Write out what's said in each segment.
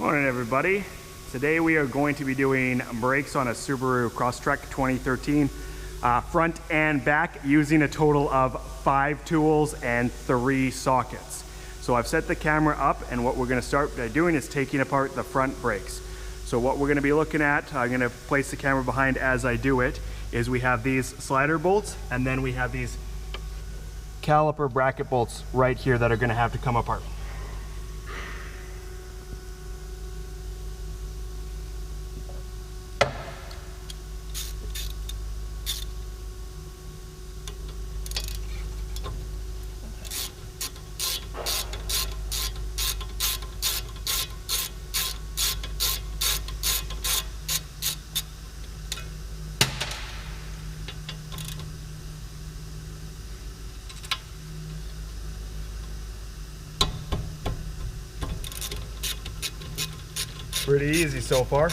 Morning everybody. Today we are going to be doing brakes on a Subaru Crosstrek 2013 front and back using a total of 5 tools and 3 sockets. So I've set the camera up, and what we're going to start by doing is taking apart the front brakes. So what we're going to be looking at, I'm going to place the camera behind as I do it, is we have these slider bolts and then we have these caliper bracket bolts right here that are going to have to come apart. Pretty easy so far.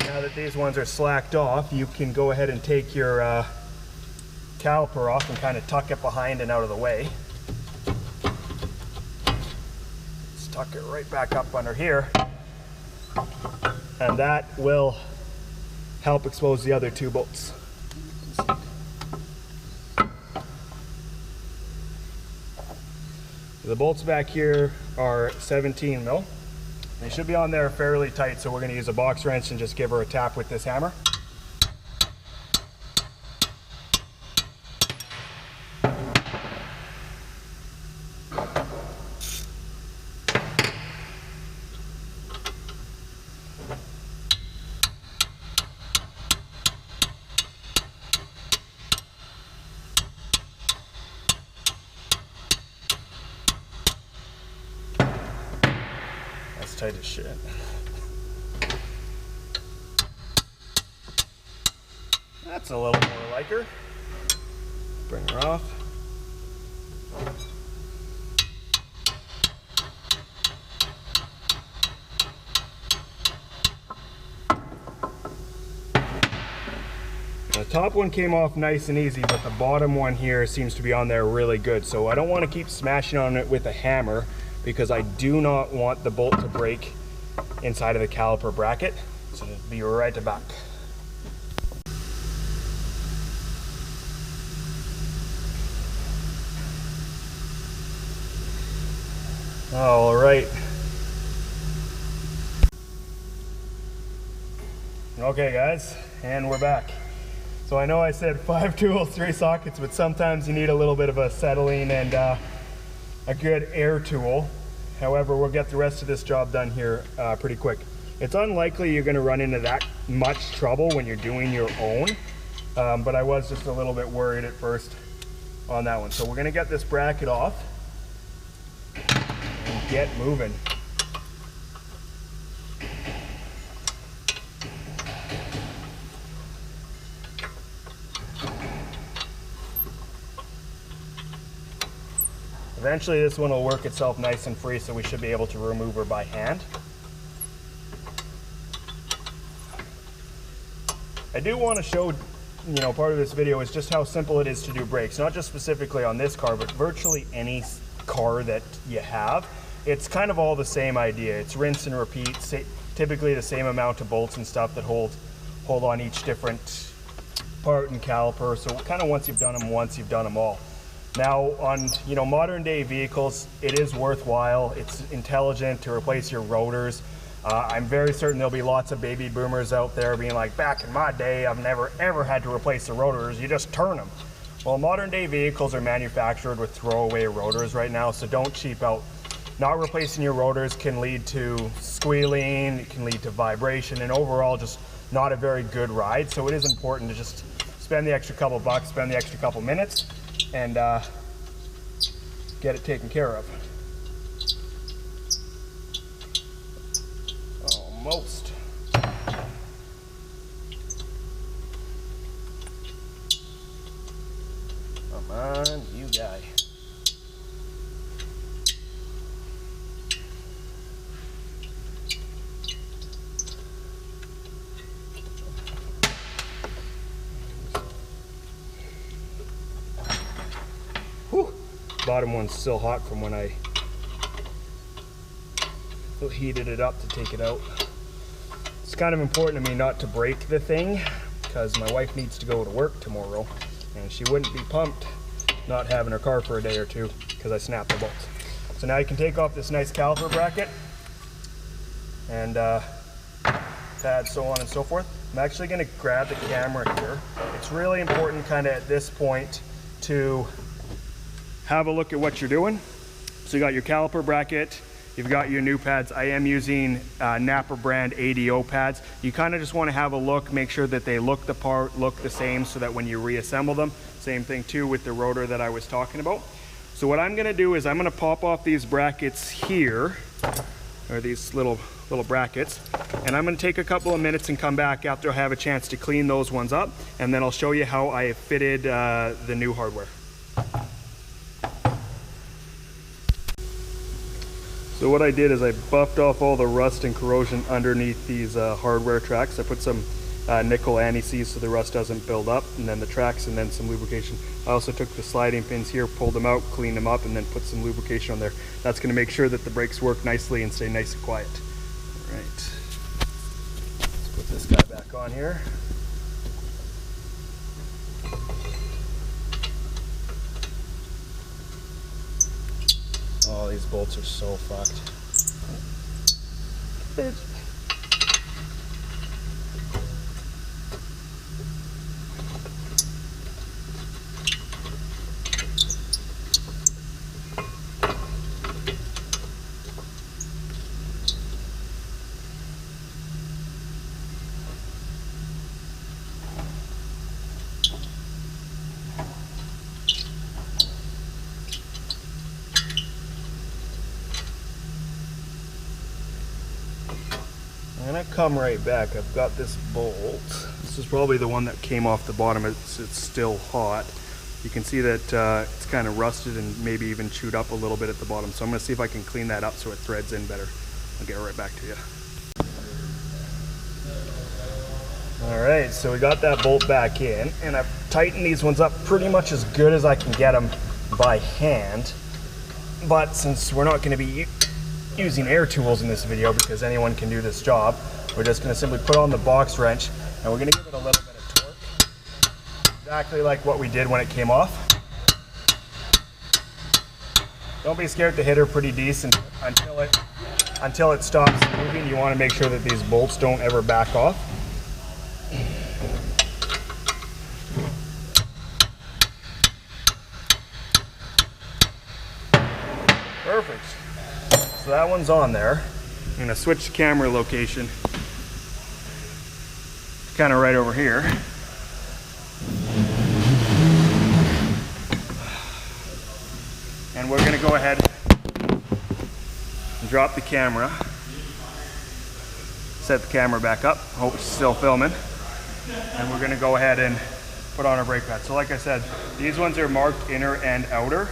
Now that these ones are slacked off, you can go ahead and take your caliper off and kind of tuck it behind and out of the way. Just tuck it right back up under here, and that will help expose the other 2 bolts. The bolts back here are 17 mil. They should be on there fairly tight, so we're going to use a box wrench and just give her a tap with this hammer. That's tight as shit. That's a little more like her. Bring her off. The top one came off nice and easy, but the bottom one here seems to be on there really good. So I don't want to keep smashing on it with a hammer, because I do not want the bolt to break inside of the caliper bracket. So just be right back. All right. Okay guys, and we're back. So I know I said 5 tools, 3 sockets, but sometimes you need a little bit of a settling and a good air tool. However, we'll get the rest of this job done here pretty quick. It's unlikely you're going to run into that much trouble when you're doing your own, but I was just a little bit worried at first on that one. So we're going to get this bracket off and get moving. Eventually this one will work itself nice and free, so we should be able to remove her by hand. I do want to show, part of this video is just how simple it is to do brakes, not just specifically on this car, but virtually any car that you have. It's kind of all the same idea. It's rinse and repeat, typically the same amount of bolts and stuff that hold on each different part and caliper. So kind of once you've done them once, you've done them all. Now on modern day vehicles, it is worthwhile, it's intelligent to replace your rotors. I'm very certain there'll be lots of baby boomers out there being like, back in my day I've never ever had to replace the rotors, you just turn them. Well, modern day vehicles are manufactured with throwaway rotors right now, so don't cheap out. Not replacing your rotors can lead to squealing, it can lead to vibration, and overall just not a very good ride. So it is important to just spend the extra couple bucks, spend the extra couple minutes, and get it taken care of. Almost. Come on, you guy. Whew. Bottom one's still hot from when I heated it up to take it out. It's kind of important to me not to break the thing because my wife needs to go to work tomorrow and she wouldn't be pumped not having her car for a day or two because I snapped the bolts. So now you can take off this nice caliper bracket and pads, so on and so forth. I'm actually going to grab the camera here. It's really important kind of at this point to have a look at what you're doing. So you got your caliper bracket, you've got your new pads. I am using Napa brand ADO pads. You kind of just want to have a look, make sure that they look the part, look the same, so that when you reassemble them, same thing too with the rotor that I was talking about. So what I'm going to do is I'm going to pop off these brackets here, or these little brackets, and I'm going to take a couple of minutes and come back after I have a chance to clean those ones up, and then I'll show you how I fitted the new hardware. So what I did is I buffed off all the rust and corrosion underneath these hardware tracks. I put some nickel anti-seize so the rust doesn't build up, and then the tracks, and then some lubrication. I also took the sliding pins here, pulled them out, cleaned them up, and then put some lubrication on there. That's going to make sure that the brakes work nicely and stay nice and quiet. All right, let's put this guy back on here. Oh, these bolts are so fucked. I'm gonna come right back. I've got this bolt. This is probably the one that came off the bottom. It's still hot. You can see that it's kind of rusted and maybe even chewed up a little bit at the bottom. So I'm gonna see if I can clean that up so it threads in better. I'll get right back to you. All right, so we got that bolt back in, and I've tightened these ones up pretty much as good as I can get them by hand. But since we're not gonna be using air tools in this video because anyone can do this job, we're just going to simply put on the box wrench and we're going to give it a little bit of torque, exactly like what we did when it came off. Don't be scared to hit her pretty decent until it stops moving. You want to make sure that these bolts don't ever back off. Perfect. So that one's on there. I'm gonna switch the camera location, kind of right over here. And we're gonna go ahead and drop the camera, set the camera back up, hope it's still filming, and we're gonna go ahead and put on our brake pads. So like I said, these ones are marked inner and outer.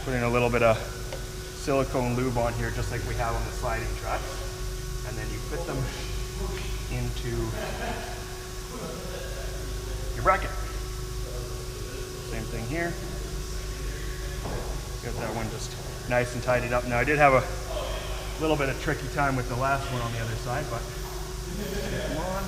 Putting a little bit of silicone lube on here, just like we have on the sliding tracks, and then you fit them into your bracket. Same thing here. Get that one just nice and tidied up. Now I did have a little bit of tricky time with the last one on the other side, but come on.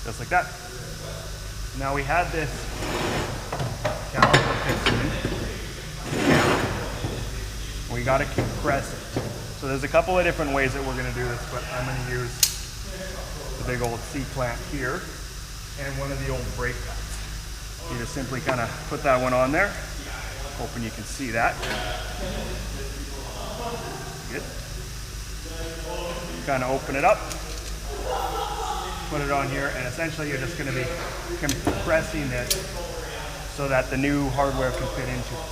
Just like that. Now we had this caliper piston. We got to compress it. So there's a couple of different ways that we're going to do this, but I'm going to use the big old C-clamp here and one of the old brake pads. You just simply kind of put that one on there. Hoping you can see that. Good. Kind of open it up. Put it on here, and essentially you're just going to be compressing it so that the new hardware can fit into it.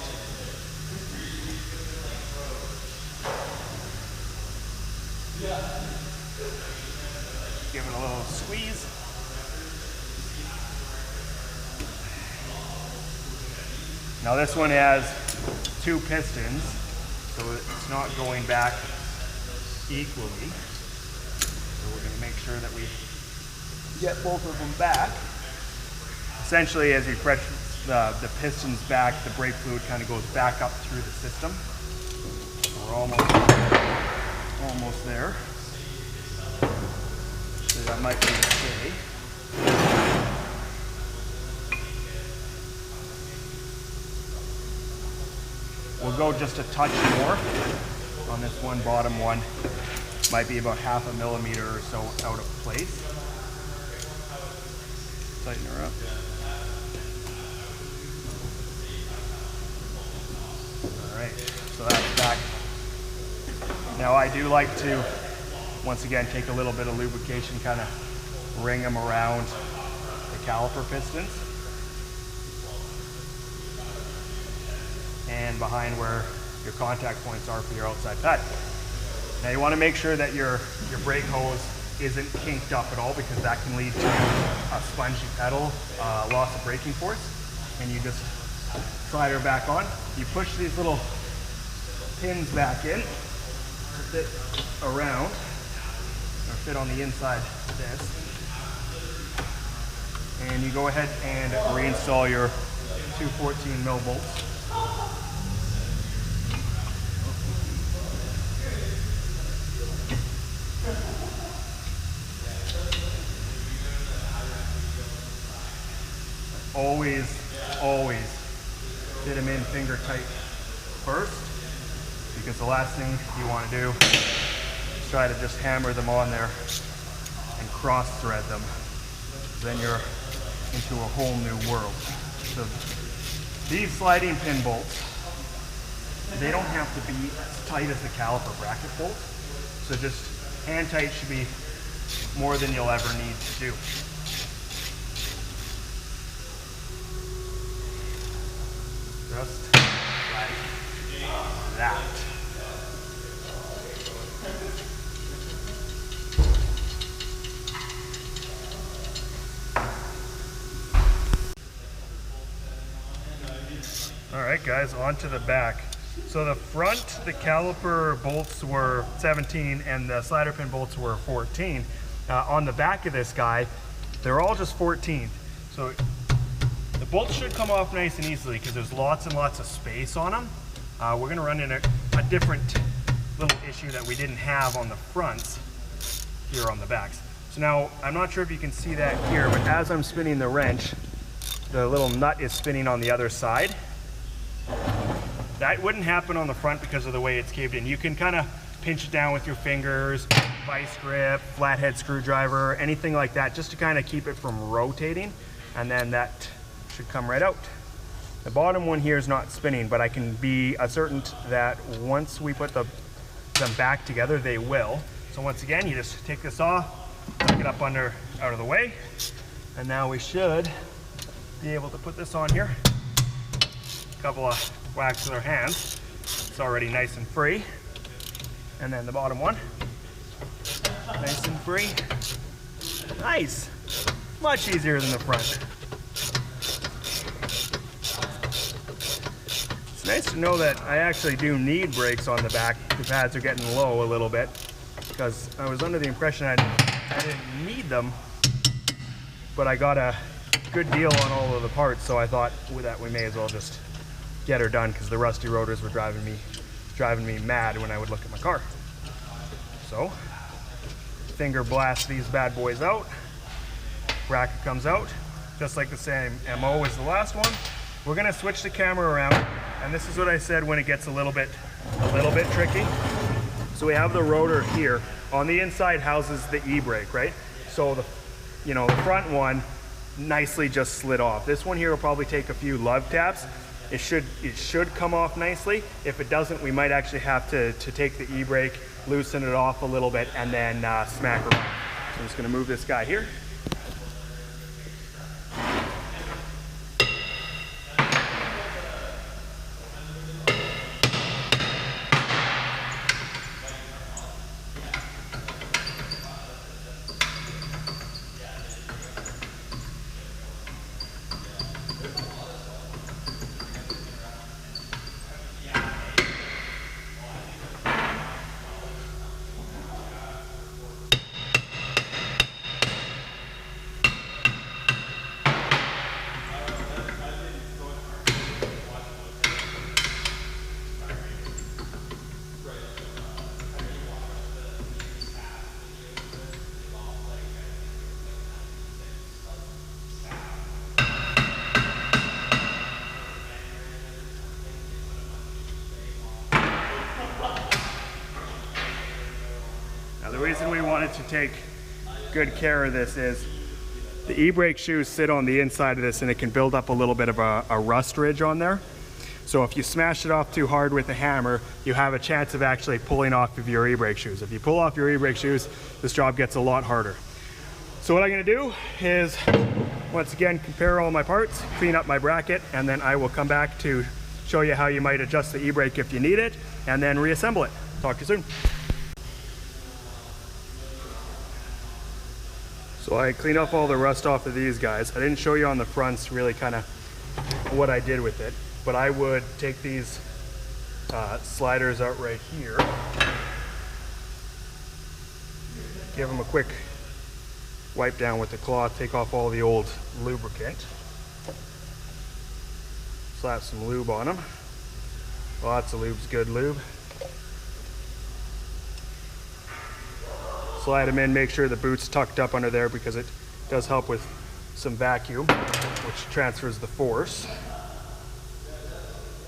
Give it a little squeeze. Now this one has 2 pistons, so it's not going back equally. So we're going to make sure that we get both of them back. Essentially, as you press the pistons back, the brake fluid kind of goes back up through the system. We're almost there. So that might be okay. We'll go just a touch more on this one bottom one. Might be about 1/2 millimeter or so out of place. Tighten her up. All right, so that's back. Now I do like to, once again, take a little bit of lubrication, kind of ring them around the caliper pistons and behind where your contact points are for your outside pad. Now you want to make sure that your brake hose isn't kinked up at all, because that can lead to a spongy pedal, loss of braking force. And you just slide her back on. You push these little pins back in to fit around, or fit on the inside of this. And you go ahead and reinstall your 2 14 mil bolts. Always fit them in finger tight first, because the last thing you want to do is try to just hammer them on there and cross thread them. Then you're into a whole new world. So these sliding pin bolts, they don't have to be as tight as the caliper bracket bolts. So just hand tight should be more than you'll ever need to do. Just like that. All right, guys, on to the back. So the front, the caliper bolts were 17 and the slider pin bolts were 14. On the back of this guy, they're all just 14. So the bolts should come off nice and easily because there's lots and lots of space on them. We're gonna run into a different little issue that we didn't have on the fronts here on the backs. So now, I'm not sure if you can see that here, but as I'm spinning the wrench, the little nut is spinning on the other side. That wouldn't happen on the front because of the way it's caved in. You can kind of pinch it down with your fingers, vice grip, flathead screwdriver, anything like that, just to kind of keep it from rotating, and then that should come right out. The bottom one here is not spinning, but I can be certain that once we put them back together, they will. So once again, you just take this off, tuck it up under, out of the way, and now we should be able to put this on here. A couple of whacks with our hands. It's already nice and free. And then the bottom one, nice and free. Nice, much easier than the front. It's nice to know that I actually do need brakes on the back. The pads are getting low a little bit, because I was under the impression I didn't need them, but I got a good deal on all of the parts, so I thought that we may as well just get her done, because the rusty rotors were driving me mad when I would look at my car. So, finger blast these bad boys out. Bracket comes out, just like the same MO as the last one. We're gonna switch the camera around, and this is what I said when it gets a little bit tricky. So we have the rotor here. On the inside houses the e-brake, right? So the front one nicely just slid off. This one here will probably take a few love taps. It should come off nicely. If it doesn't, we might actually have to take the e-brake, loosen it off a little bit, and then smack her off. So I'm just gonna move this guy here. take good care of this is the e-brake shoes sit on the inside of this and it can build up a little bit of a rust ridge on there. So if you smash it off too hard with a hammer, you have a chance of actually pulling off of your e-brake shoes. If you pull off your e-brake shoes, this job gets a lot harder. So what I'm gonna do is, once again, compare all my parts, clean up my bracket, and then I will come back to show you how you might adjust the e-brake if you need it, and then reassemble it. Talk to you soon. So I cleaned off all the rust off of these guys. I didn't show you on the fronts really kind of what I did with it, but I would take these sliders out right here, give them a quick wipe down with the cloth, take off all the old lubricant, slap some lube on them. Lots of lube's good lube. Slide them in, make sure the boot's tucked up under there because it does help with some vacuum, which transfers the force.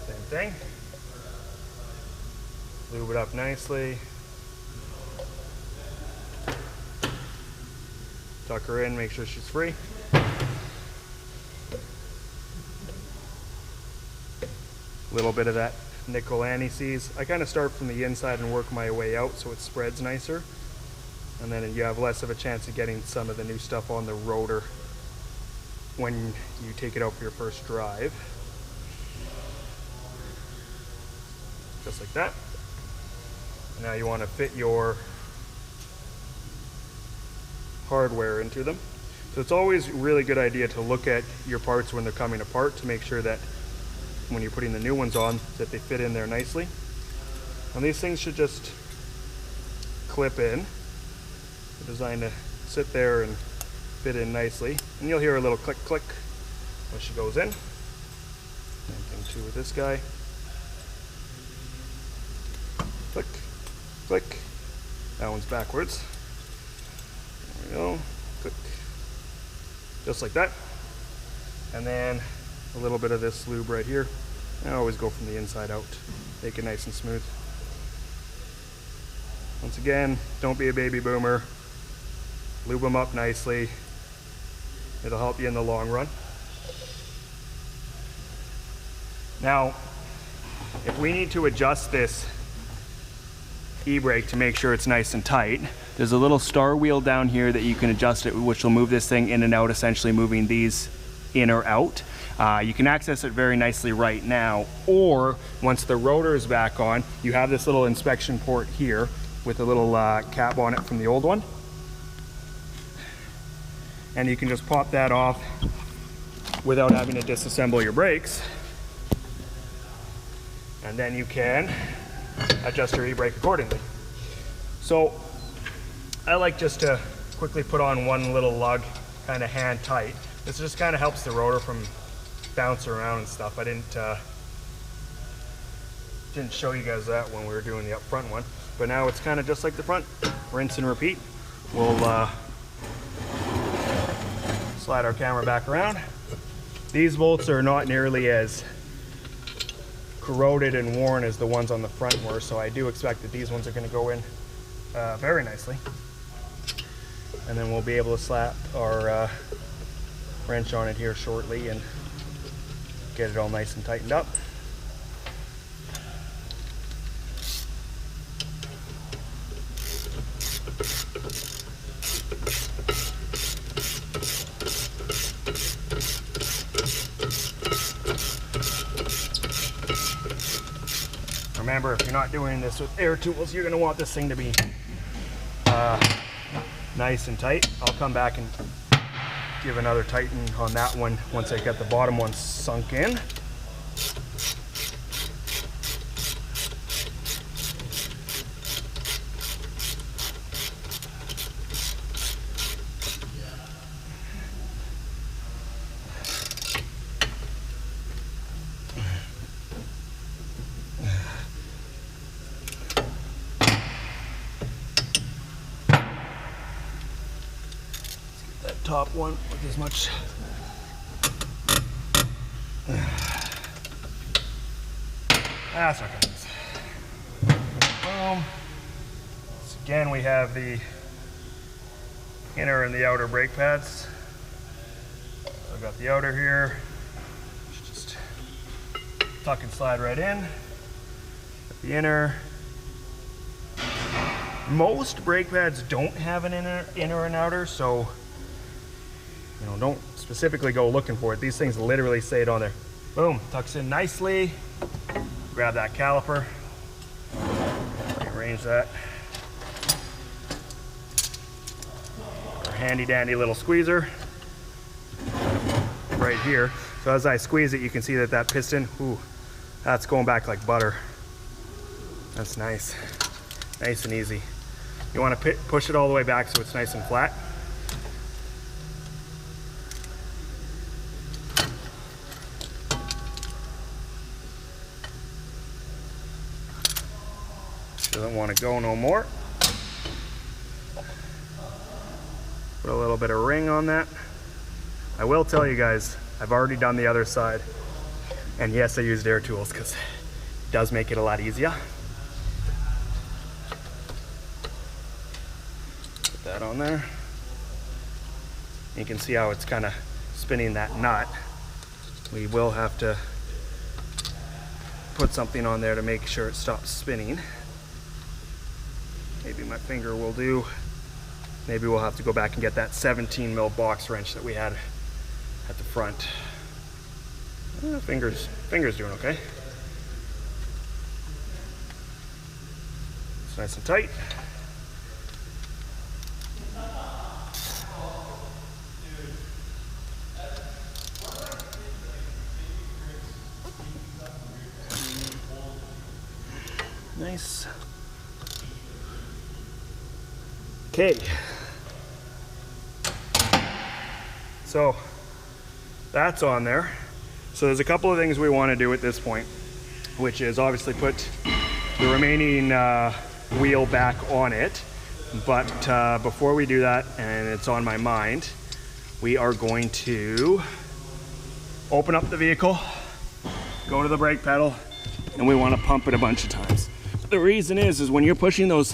Same thing. Lube it up nicely. Tuck her in, make sure she's free. A little bit of that nickel anti-seize. I kind of start from the inside and work my way out so it spreads nicer. And then you have less of a chance of getting some of the new stuff on the rotor when you take it out for your first drive. Just like that. Now you want to fit your hardware into them. So it's always a really good idea to look at your parts when they're coming apart to make sure that when you're putting the new ones on that they fit in there nicely. And these things should just clip in. They're designed to sit there and fit in nicely. And you'll hear a little click click when she goes in. Same thing too with this guy. Click, click. That one's backwards. There we go. Click. Just like that. And then a little bit of this lube right here. I always go from the inside out. Make it nice and smooth. Once again, don't be a baby boomer. Lube them up nicely. It'll help you in the long run. Now, if we need to adjust this e-brake to make sure it's nice and tight, there's a little star wheel down here that you can adjust it, which will move this thing in and out, essentially moving these in or out. You can access it very nicely right now, or once the rotor is back on, you have this little inspection port here with a little cap on it from the old one. And you can just pop that off without having to disassemble your brakes. And then you can adjust your e-brake accordingly. So I like just to quickly put on one little lug, kind of hand tight. This just kind of helps the rotor from bouncing around and stuff. I didn't show you guys that when we were doing the up front one, but now it's kind of just like the front. Rinse and repeat. We'll slide our camera back around. These bolts are not nearly as corroded and worn as the ones on the front were, so I do expect that these ones are going to go in very nicely. And then we'll be able to slap our wrench on it here shortly and get it all nice and tightened up. Remember, if you're not doing this with air tools, you're going to want this thing to be nice and tight. I'll come back and give another tighten on that one once I get the bottom one sunk in. Top one with as much that's okay. Boom. So again, we have the inner and the outer brake pads. So I've got the outer here. Just tuck and slide right in. Got the inner. Most brake pads don't have an inner and outer, so you know, don't specifically go looking for it. These things literally say it on there. Boom, tucks in nicely. Grab that caliper, rearrange that. Our handy dandy little squeezer right here. So as I squeeze it, you can see that that piston, ooh, that's going back like butter. That's nice, nice and easy. You want to push it all the way back so it's nice and flat. Doesn't want to go no more. Put a little bit of ring on that. I will tell you guys, I've already done the other side. And yes, I used air tools because it does make it a lot easier. Put that on there. You can see how it's kind of spinning that nut. We will have to put something on there to make sure it stops spinning. Maybe my finger will do. Maybe we'll have to go back and get that 17 mil box wrench that we had at the front. Fingers doing okay. It's nice and tight. Nice. Okay, so that's on there. So there's a couple of things we want to do at this point, which is obviously put the remaining wheel back on it. But before we do that, and it's on my mind, we are going to open up the vehicle, go to the brake pedal, and we want to pump it a bunch of times. The reason is when you're pushing those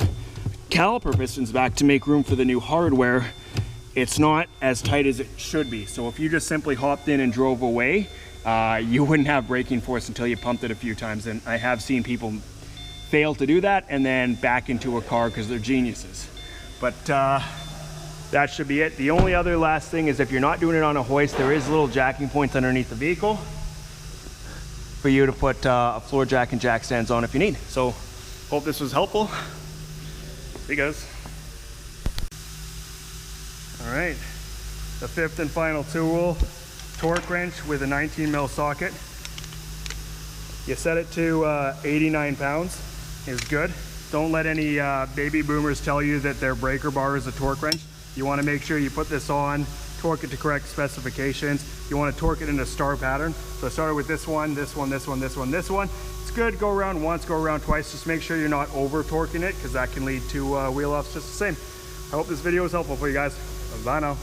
caliper pistons back to make room for the new hardware, it's not as tight as it should be. So if you just simply hopped in and drove away, you wouldn't have braking force until you pumped it a few times. And I have seen people fail to do that and then back into a car because they're geniuses. But that should be it. The only other last thing is if you're not doing it on a hoist, there is little jacking points underneath the vehicle for you to put a floor jack and jack stands on if you need. So hope this was helpful. See you guys. All right, the fifth and final tool, torque wrench with a 19 mil socket. You set it to 89 pounds is good. Don't let any baby boomers tell you that their breaker bar is a torque wrench. You want to make sure you put this on, torque it to correct specifications. You want to torque it in a star pattern. So I started with this one, this one, this one, this one, this one. It's good, go around once, go around twice. Just make sure you're not over torquing it because that can lead to wheel offs just the same. I hope this video was helpful for you guys. Bye now.